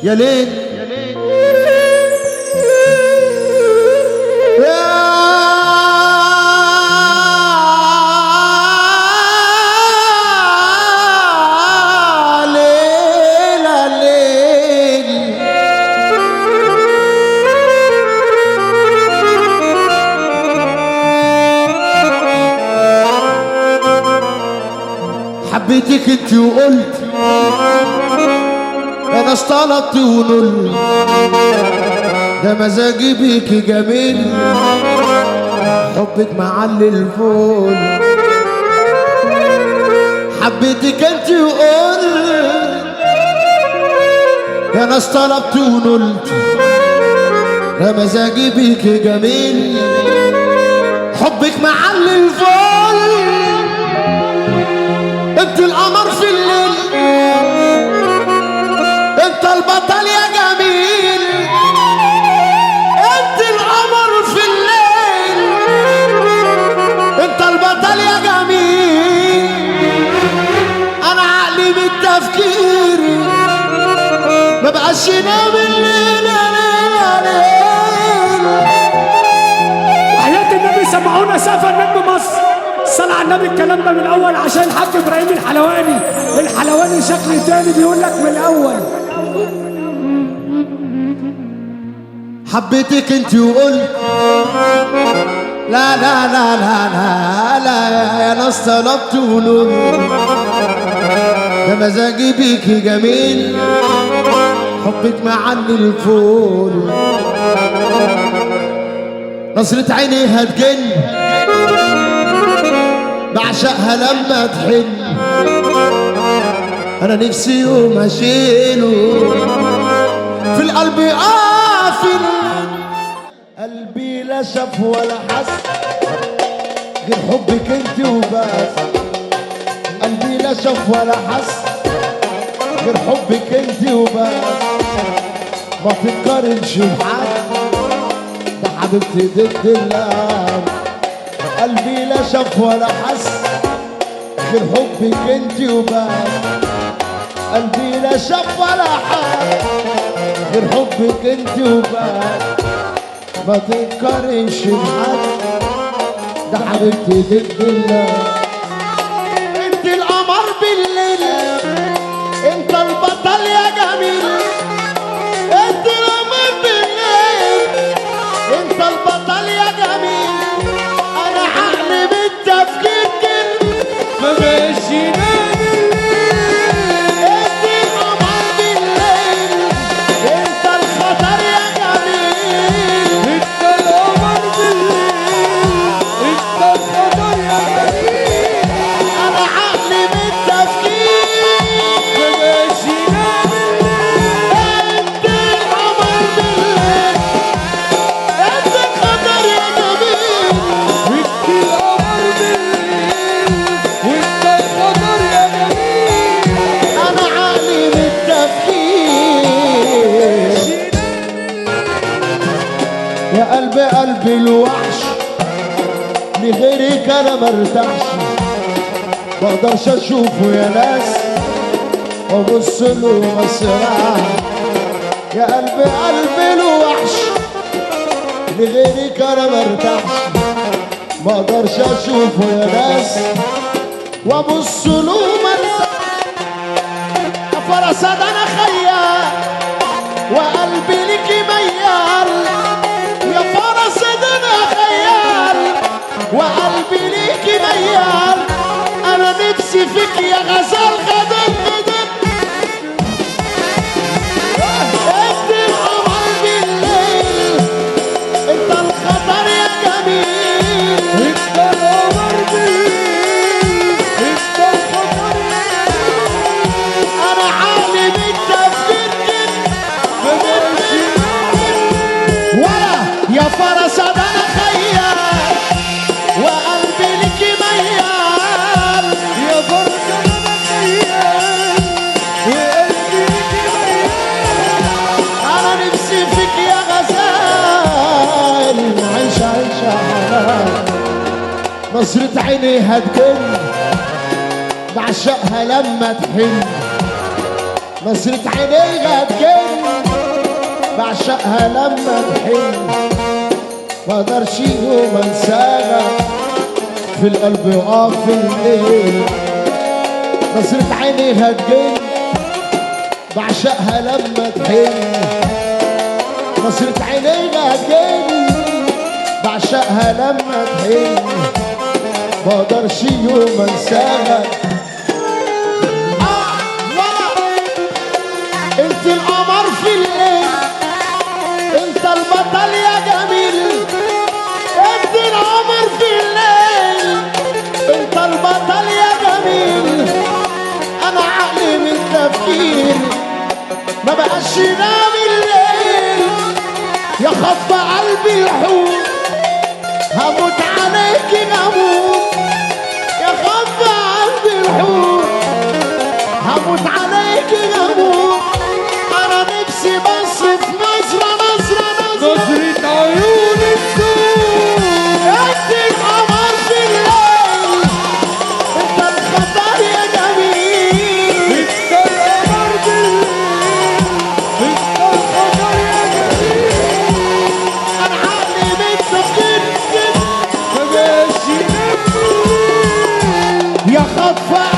يا ليل حبيتك انت وقلت انا طلبت ونل ده مزاجي بيكي جميل حبك معلي الفول حبيتك انت وقلت انا طلبت ونلت ده مزاجي بيكي جميل حبك معلي الفول انت القمر في الليل انت البطل يا جميل انت القمر في الليل انت البطل يا جميل انا عقلي بالتفكير ما بقاش ينام الليل وحياة النبي سمعونا سقف النجم مصر. صلى على النبي. الكلام ده من الاول عشان الحاج ابراهيم الحلواني شكل تاني بيقول لك من الاول. حبيتك انت وقلت لا لا لا لا لا لا يا ناس طلبت ونور ده مزاجي بيكي جميل حبك معلي الفول نظرة عيني هتجن بعشقها لما تحن انا نفسي يوم اشيله في القلب قافل قلبي لا شاف ولا حس غير حبك انت وبس قلبي لا شاف ولا حس غير حبك انت وبس ما تتقارنش بحد ده حبيبتي ضد اللام قلبي لا شاف ولا حس غير حبك انت وبس قلبي لا شاف ولا حس غير حبك انت وبس ما تنكرش بحد ده حبيبتي ضد الله انت القمر بالليل انت البطل يا جميل انت القمر بالليل انت البطل يا جميل انا عقلي بالتفكير كده ما بقاش ينام انت القمر بالليل انت الخطر يا جميل انت القمر بالليل انت الخطر يا جميل انا عقلي بالتفكير ما بقاش ينام انت القمر بالليل انت الخطر يا جميل انت القمر بالليل وانت الخطر يا جميل انا عقلي بالتفكير يا قلبي الوحش لغيرك انا مرتاحش مقدرش اشوفه يا ناس وابص له مسرح يا قلبي الوحش لغيرك انا مرتاحش مقدرش اشوفه يا ناس وابص له مسرح يا فرسان انا خيال وقلبي ليكي ميال يا فرسان انا خيال وقلبي ليكي ميال انا نفسي فيك يا غزال غدر غدر انت القمر بالليل انت الخطر يا جميل انت القمر بالليل انت الخطر يا جميل انا عقلي بالتفكير كده ما بقاش ولا يا فرس انا خيال وقلبي ليكي ميال يا فرس انا خيال وقلبي ليكي ميال انا نفسي فيك يا غزال عيشة حلال نظرة عيني هتجن بعشقها لما تحن نظرة عيني هتجن بعشقها لما تحن ما اقدرش يوم انساها في القلب يقف في الليل نظرة عينيها تجن بعشقها لما تحن نظرة عينيها تجن بعشقها لما تحن ما اقدرش يوم انساها انت القمر في الليل انت البطل يا جميل انت القمر في الليل انت البطل يا جميل انا عقلي من التفكير ما بقاش ينام الليل يا خطف قلبي يحوم هموت عليك هموت يا خطف قلبي يحوم هموت عليك هموت انا نفسي بس في نظرة عيون السود انت القمر في الليل انت الخطر يا جميل انت القمر بالليل انت الخطر يا جميل انا عقلي متفكر ما بقاش ينام يا خطفة